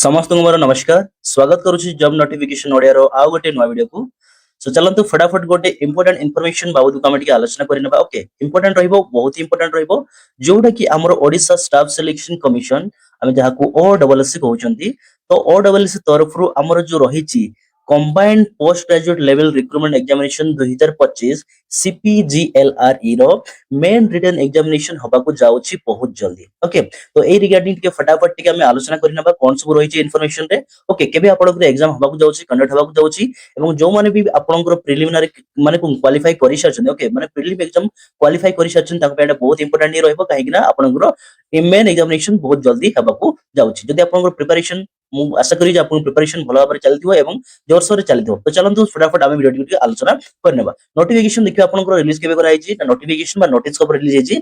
ସମସ୍ତଙ୍କୁ ମୋର ନମସ୍କାର ସ୍ୱାଗତ କରୁଛି ଜବ୍ ନୋଟିଫିକେସନ ଓଡ଼ିଆର ଆଉ ଗୋଟେ ନୂଆ ଭିଡିଓକୁ। ସୋ ଚାଲନ୍ତୁ ଫଟାଫଟ ଗୋଟେ ଇମ୍ପୋର୍ଟାଣ୍ଟ ଇନଫର୍ମେସନ ବାବଦକୁ ଆମେ ଟିକେ ଆଲୋଚନା କରିନେବା। ଓକେ, ଇମ୍ପୋର୍ଟାଣ୍ଟ ରହିବ, ବହୁତ ଇମ୍ପୋର୍ଟାଣ୍ଟ ରହିବ, ଯୋଉଟା କି ଆମର ଓଡିଶା ଷ୍ଟାଫ ସିଲେକ୍ସନ କମିଶନ ଆମେ ଯାହାକୁ OSSC କହୁଛନ୍ତି। ତ OSSC ତରଫରୁ ଆମର ଯୋଉ ରହିଛି combined post graduate level recruitment examination 2025 CPGLRE ର मेन रिटन एग्जामिनेशन हबाकू जाउची बहुत जल्दी। ओके, तो ए रिगार्डिंग टिके फटाफट टिके हमें आलोचना करिनबा कोन सब रहिछि इन्फॉर्मेशन रे। ओके, केबे आपनकर एग्जाम हबाकू जाउची, कंडक्ट हबाकू जाउची एवं जो माने भी आपनकर प्रिलिमिनरी माने को क्वालिफाई करि सारछन। ओके, माने प्रिलिम एग्जाम क्वालिफाई करि सारछन ताको पेटा बहुत इंपोर्टेंट ही रहबो, काहे कि ना आपनकर मेन एग्जामिनेशन बहुत जल्दी हबाकू जाउची। जदि आपनकर प्रिपरेशन मु आशा करी जे आपन प्रिपरेशन भलो भाबरे चलथिबो एवं जोरसोर रे चलथिबो। तो चलंतु फटाफट आमे वीडियो टिके आलोचना करनेबा। नोटिफिकेशन देखिए आपनकर रिलीज केबे कराइछि ना, नोटिफिकेशन बा नोटिस कब रिलीज हेछि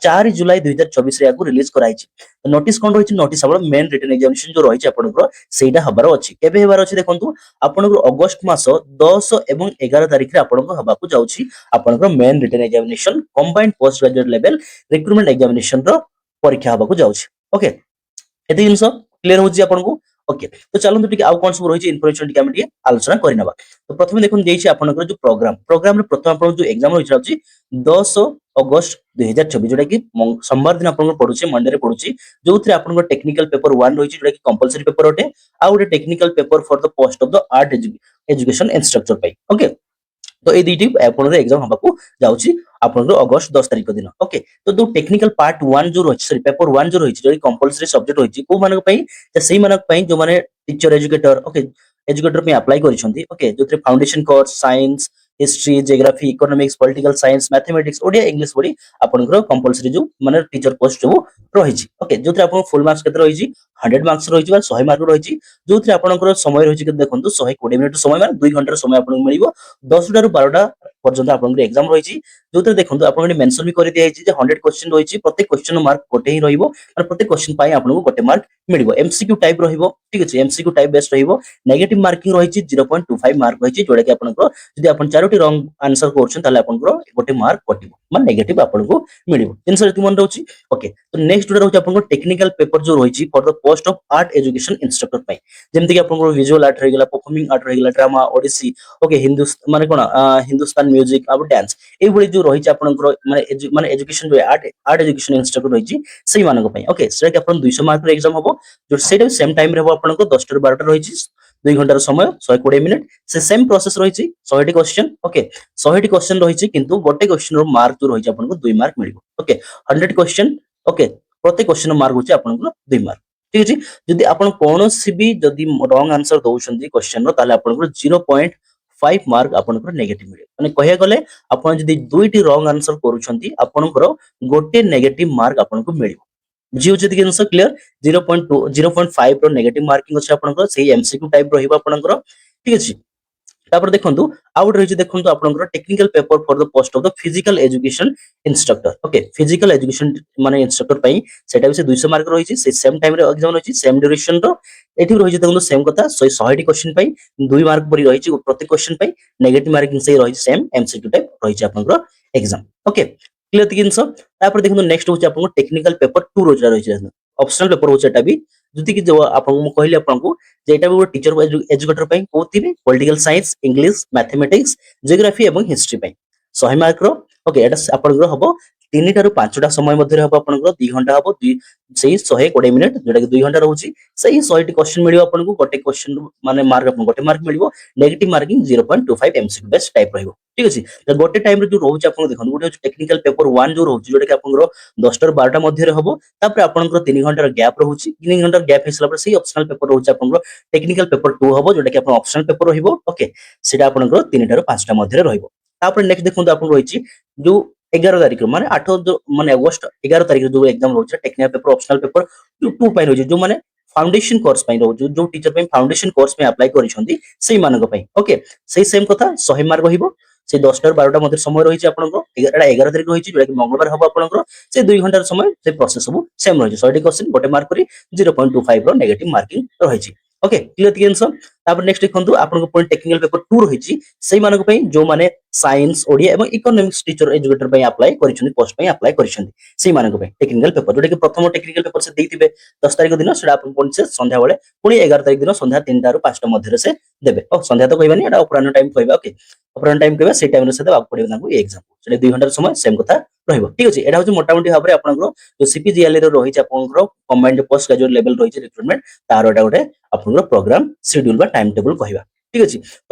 4 जुलाई 2024 रे आकु रिलीज कराइछि। नोटिस कोन रहिछि, नोटिस हमर मेन रिटन एग्जामिनेशन जो रहिछि आपनकर सेटा हबार अछि। केबे हेबार अछि देखंतु, आपनकर अगस्त मास 10 एवं 11 तारिख रे आपनकर हबाकू जाउछि आपनकर main written examination combined post graduate level recruitment examination रो परीक्षा हबाकू जाउछि। ओके, एते जिंस क्लियर होछि आपनको। ओके, तो चलନ୍ତୁ ଟିକେ आउ कोन सब रहिछि इन्फॉर्मेशन टिके हम ଟିକେ आलोचना करिनबा। तो प्रथमे देखुन देइछि आपनकर जो प्रोग्राम रे प्रथम आपन जो एग्जाम होइछ अछि 10 अगस्त 2024, जोटा कि सोमवार दिन आपन पढुछि, मंडे रे पढुछि, जोथि आपन टेक्निकल पेपर 1 रहिछि, जोटा कि कंपलसरी पेपर होटे, आ गोटे technical paper for the post of the art education instructor पे। ओके, तो ए दुईटी आपन एग्जाम हबाकू जाउछि आपन अगस्त 10 तारिख दिन। ओके, तो जो टेक्निकल पार्ट 1 जो रहिछि, सॉरी पेपर 1 जो रहिछि, जो कंपलसरी सब्जेक्ट रहिछि को मानक पई, सेही मानक पई जो माने टीचर एजुकेटर, ओके, एजुकेटर पे अप्लाई करिसंती। ओके, जोथि foundation course science, history, geography, economics, political science, mathematics, Odia English बडी आपनकर कंपलसरी जो माने टीचर पोस्ट जो रहिछि। ओके, जोथि आपन फुल मार्क्स केते रहिछि 100 मार्क्स रहिछि बा 100 मार्क रहिछि, जोथि आपनकर समय रहिछि केते देखंतु 120 मिनिट समय माने 2 घंटा समय आपन मिलिबो। 10 टा रु 12 टा पर्यंत आपन एग्जाम रहिछि, जोथि देखंतु आपन मेंशन भी करि दिया जे 100 क्वेश्चन रहिछि, प्रत्येक क्वेश्चन मार्क गोटे ही रहिबो, माने प्रत्येक क्वेश्चन पाई आपन गोटे मार्क मिलिबो। एमसीक्यू टाइप रहिबो, ठीक अछि, एमसीक्यू टाइप बेस्ड रहिबो। नेगेटिव मार्किंग रहिछि 0.25 मार्क रहिछि, जोडा कि आपनकर जदि आपन चारोटी रॉन्ग आंसर करछन ताले आपनकर गोटे मार्क कटिबो, माने नेगेटिव आपनको मिलिबो। जिनसे जति मन रहउछि। ओके, तो नेक्स्ट जोडा रहउछि आपनकर टेक्निकल पेपर जो रहिछि for the post of art education instructor पाई, जेमति कि आपनकर विजुअल आर्ट रहिगला, परफॉर्मिंग आर्ट रहिगला, ड्रामा, ओडिसी, ओके, माने कोन हिंदुस्तान म्यूजिक आ डांस, ए भଳି जो रहिछि आपनकर माने एजुकेशन जो आर्ट एजुकेशन इंस्ट्रक्टर रहिछि सेही मानक पई। ओके, सेटा कि आपन 200 मार्क रे एग्जाम हबो, जो सेटा सेम टाइम रे हबो आपनकर 10 टा 12 टा रहिछि, 2 घंटार समय 120 मिनिट, से सेम प्रोसेस रहिछि 100 टी क्वेश्चन। ओके, 100 टी क्वेश्चन रहिछि, किंतु गोटे क्वेश्चन रो मार्क जो रहिछि आपनको 2 मार्क मिलिबो। ओके, 100 क्वेश्चन, ओके, प्रत्येक क्वेश्चन रो मार्क होछि आपनको 2 मार्क। ठीक अछि, जदि आपण कोनोसी भी जदि रॉन्ग आंसर दउछन्ती क्वेश्चन रो, ताले आपनको 0.5 मार्क आपनको नेगेटिव मिले। माने कहया गले आपण जदि दुईटी रॉन्ग आंसर करूछन्ती आपनको गोटे नेगेटिव मार्क आपनको मिलिबो। बुझियो जदि आंसर क्लियर। 0.2 0.5 रो नेगेटिव मार्किंग अछि आपनको, सेही एमसीक्यू टाइप रहिबो आपनको। ठीक अछि, तापर देखंतु आउट रहिछि, देखंतु आपनकर technical paper for the post of the physical education instructor. Okay, physical education माने इंस्ट्रक्टर पई सेटा भी से 200 मार्क रहिछि, से सेम टाइम रे एग्जाम रहिछि, सेम ड्यूरेशन रो। एठी रहिछि देखंतु सेम कथा 100 टी क्वेश्चन पई 2 मार्क परि रहिछि प्रत्येक क्वेश्चन पई, नेगेटिव मार्किंग से रहिछि सेम एमसीक्यू टाइप रहिछि आपनकर एग्जाम। Okay, clear तिकिनस। तापर देखंतु नेक्स्ट होछि आपनको टेक्निकल पेपर 2 रोजरा रहिछि, ऑप्शनल पेपर होछि एटा भी, जति कि जो आपन मु कहली आपनको जे एटा भी टीचर एजुकेटर पई कोथिबे political science, English, mathematics, geography एवं हिस्ट्री पई 100 मार्क रो। ओके, एटा आपनकर हबो 3 टा रु 5 टा समय मध्ये हबो आपनकर 2 घंटा हबो, सेही 120 मिनिट, जोटा कि 2 घंटा रहउछि, सेही 100 टी क्वेश्चन मिलिबो आपनको, गोटे क्वेश्चन माने मार्क आपन गोटे मार्क मिलिबो, negative marking 0.25 MCQ based type रहइबो। ठीक अछि, त गोटे टाइम रे जो रहउछि आपन देखन, गोटे टेक्निकल पेपर 1 जो रहउछि, जोटा कि आपनकर 10 टा 12 टा मध्ये हबो, तापर आपनकर 3 घंटार गैप रहउछि, 3 घंटार गैप हिसला पर सेही ऑप्शनल पेपर रहउछि आपनकर टेक्निकल पेपर 2 हबो, जोटा कि आपन ऑप्शनल पेपर रहिबो। ओके, सेटा आपनकर 3 टा 5 टा मध्ये रहिबो। तापर नेक्स्ट देखंतु आपन रहिछि जो 11 तारिख माने 8 जो माने अगस्त 11 तारिख जो एग्जाम रहउछि टेक्निकल पेपर ऑप्शनल पेपर 2 पई रहउछि, जो माने फाउंडेशन कोर्स पई रहउछि, जो टीचर पई फाउंडेशन कोर्स पे अप्लाई करिसंती सेही मानक पई। ओके, सेही सेम कथा 100 मार्क रहिबो, से 10 टा 12 टा मध्ये समय रहिछि आपनको, एटा 11 तारिख रहिछि, जोटा कि मंगलवार हबो आपनको, से 2 घंटार समय, से प्रोसेस सब सेम रहिछि, 100 टी क्वेश्चन गोटे मार्क करी 0.25 रो नेगेटिव मार्किंग रहिछि। ओके, क्लियर ति आंसर। तापर नेक्स्ट देखंतु आपनको पॉइंट टेक्निकल पेपर 2 रहिछि, सेही मानक पई जो माने ସାଇନ୍ସ ଓଡିଆ ଏବଂ ଇକୋନୋମିକ୍ସ ଟିଚର ଏଜୁକେଟର ପାଇଁ ଆପ୍ଲାଏ କରିଛନ୍ତି, ପୋଷ୍ଟ ପାଇଁ ଆପ୍ଲାଏ କରିଛନ୍ତି ସେଇମାନଙ୍କ ପାଇଁ ଟେକ୍ନିକାଲ ପେପର, ଯୋଉଟା କି ପ୍ରଥମ ଟେକ୍ନିକାଲ ପେପର ସେ ଦେଇଥିବେ 10 ତାରିଖ ଦିନ, ସେଟା ଆପଣ ପୁଣି ସେ ସନ୍ଧ୍ୟାବେଳେ ପୁଣି 11 ତାରିଖ ଦିନ ସନ୍ଧ୍ୟା 3ଟା ରୁ 5ଟା ମଧ୍ୟରେ ସେ ଦେବେ। ସନ୍ଧ୍ୟା ତ କହିବାନି, ଏଟା ଅପରାହ୍ନ ଟାଇମ କହିବା। ଓକେ, ଅପରାହ୍ନ ଟାଇମ କହିବା, ସେଇ ଟାଇମରେ ସେ ଦେବାକୁ ପଡିବ ତାଙ୍କୁ ଏଇ ଏକ୍ସାମ। ସେଟା 2 ଘଣ୍ଟାର ସମୟ ସେମ କଥା ରହିବ। ଠିକ ଅଛି, ଏଟା ହଉଛି ମୋଟାମୋଟି ଭାବରେ ଆପଣଙ୍କର ଯୋଉ ସିପିଜିଏଲ ରେ ରହିଛି ଆପଣଙ୍କର କମ୍ବାଇନ୍ଡ ପୋଷ୍ଟ ଗ୍ରାଜୁଏଟ ଲେଭେଲ ରହିଛି ରିକ୍ରୁଟମେଣ୍ଟ, ତାର ଏଟା ଗୋଟେ ଆପଣଙ୍କର ପ୍ରୋଗ୍ରାମ ସିଡ୍ୟୁଲ ବା ଟାଇମ ଟେବୁଲ କହିବା। ଠିକ ଅଛି, ତ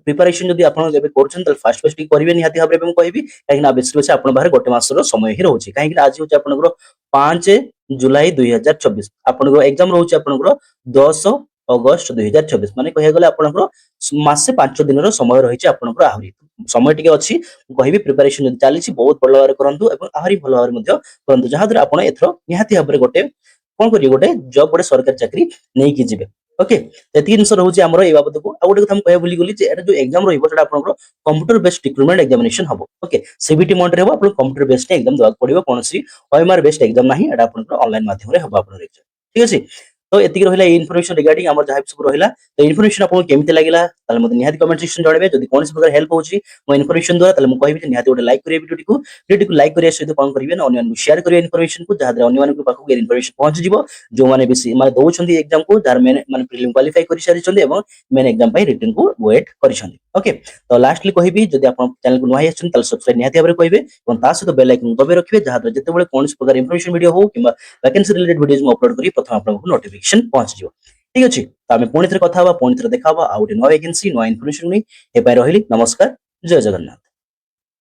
ପ୍ରିପାରେସନ ଯଦି ଆପଣ ଏବେ କରୁଛନ୍ତି ତାହେଲେ ଫାଷ୍ଟ ଫାଷ୍ଟ ଟିକେ କରିବେ ନିହାତି ଭାବରେ ମୁଁ କହିବି, କାହିଁକି ନା ବେଶୀ ବେଶୀ ଆପଣଙ୍କ ପାଖରେ ଗୋଟେ ମାସର ସମୟ ହିଁ ରହୁଛି। କାହିଁକି ନା ଆଜି ହଉଛି ଆପଣଙ୍କର 5 ଜୁଲାଇ 2024, ଆପଣଙ୍କର ଏକ୍ସାମ ରହୁଛି ଆପଣଙ୍କର 10 ଅଗଷ୍ଟ 2024, ମାନେ କହିବାକୁ ଗଲେ ଆପଣଙ୍କର ମାସେ 5 ଦିନର ସମୟ ରହିଛି ଆପଣଙ୍କର। ଆହୁରି ସମୟ ଟିକେ ଅଛି, ମୁଁ କହିବି ପ୍ରିପାରେସନ ଯଦି ଚାଲିଛି ବହୁତ ଭଲ ଭାବରେ କରନ୍ତୁ ଏବଂ ଆହୁରି ଭଲ ଭାବରେ ମଧ୍ୟ କରନ୍ତୁ, ଯାହାଦ୍ୱାରା ଆପଣ ଏଥର ନିହାତି ଭାବରେ ଗୋଟେ କଣ କରିବେ, ଗୋଟେ ଜବ, ଗୋଟେ ସରକାରୀ ଚାକିରି ନେଇକି ଯିବେ। ଓକେ, ଏତିକି ଜିନିଷ ରହୁଛି ଆମର ଏଇ ବାବଦକୁ। ଆଉ ଗୋଟେ କଥା ମୁଁ କହିବାକୁ ଭୁଲିଗଲି ଯେ ଏଟା ଯୋଉ ଏକ୍ସାମ ରହିବ ସେଟା ଆପଣଙ୍କର କମ୍ପ୍ୟୁଟର ବେସ୍ଡ ରିକ୍ରୁଟମେଣ୍ଟ ଏକ୍ସାମିନେସନ ହବ। ଓକେ, ସିବିଟି ମୋଡରେ ହବ, ଆପଣ କମ୍ପ୍ୟୁଟର ବେସ୍ଡ ଏକ୍ସାମ ଦେବାକୁ ପଡିବ, କୌଣସି OMR ବେସ୍ଡ ଏକ୍ସାମ ନାହିଁ, ଏଟା ଆପଣଙ୍କର ଅନଲାଇନ ମାଧ୍ୟମରେ ହବ ଆପଣଙ୍କର ଏକ୍ସାମ। ଠିକ ଅଛି, ତ ଏତିକି ରହିଲା ଏଇ ଇନଫର୍ମେସନ ରିଗାର୍ଡିଂ ଆମର ଯାହା ସବୁ ରହିଲା। ତ ଇନଫର୍ମେସନ ଆପଣଙ୍କୁ କେମିତି ଲାଗିଲା ତାହେଲେ ମୋତେ ନିହାତି କମେଣ୍ଟ ସେକ୍ସନ ଜଣାଇବେ। ଯଦି କୌଣସି ପ୍ରକାର ହେଲ୍ପ ହଉଛି ମୋ ଇନଫର୍ମେସନ ଦ୍ୱାରା, ତାହେଲେ ମୁଁ କହିବି ଯେ ନିହାତି ଗୋଟେ ଲାଇକ୍ କରିବେ ଭିଡିଓଟିକୁ ଲାଇକ୍ କରିବା ସହିତ କଣ କରିବେ ନା ଅନ୍ୟମାନଙ୍କୁ ସେୟାର କରିବେ ଇନଫର୍ମେସନକୁ, ଯାହାଦ୍ୱାରା ଅନ୍ୟମାନଙ୍କ ପାଖକୁ ଏ ଇନଫର୍ମେସନ ପହଞ୍ଚିଯିବ, ଯୋଉମାନେ ବେଶୀ ମାନେ ଦଉଛନ୍ତି ଏକ୍ସାମକୁ, ଯାହାର ମେନ୍ ମାନେ ପ୍ରିଲିମ୍ କ୍ୱାଲିଫାଇ କରିସାରିଛନ୍ତି ଏବଂ ମେନ୍ ଏକ୍ସାମ ପାଇଁ ରିଟର୍ନକୁ ୱେଟ୍ କରିଛନ୍ତି। ଓକେ, ତ ଲାଷ୍ଟଲି କହିବି ଯଦି ଆପଣ ଚ୍ୟାନେଲକୁ ନୂଆ ହେଇଛନ୍ତି ତାହେଲେ ସବସ୍କ୍ରାଇବ ନିହାତି ଭାବରେ କହିବେ ଏବଂ ତା ସହିତ ବେଲ୍ ଆଇକନ ଦବାଇ ରଖିବେ, ଯାହାଦ୍ୱାରା ଯେତେବେଳେ କୌଣସି ପ୍ରକାର ଇନଫର୍ମେସନ ଭିଡିଓ ହଉ କିମ୍ବା ଭ୍ୟାକେନ୍ସି ରିଲେଟେଡ ଭିଡିଓ ମୁଁ ଅପଲୋଡ କରି ପ୍ରଥମେ ଆପଣଙ୍କୁ ନୋଟିଫିକେସନ ପହଞ୍ଚିଯିବ। ଠିକ ଅଛି, ତ ଆମେ ପୁଣି ଥରେ କଥା ହବା, ପୁଣି ଥରେ ଦେଖା ହବା ଆଉ ଗୋଟେ ନୂଆ ଭ୍ୟାକେନ୍ସି ନୂଆ ଇନଫର୍ମେସନ ନେଇ। ଏ ପାଇଁ ରହିଲି, ନମସ୍କାର, ଜୟ ଜଗନ୍ନାଥ।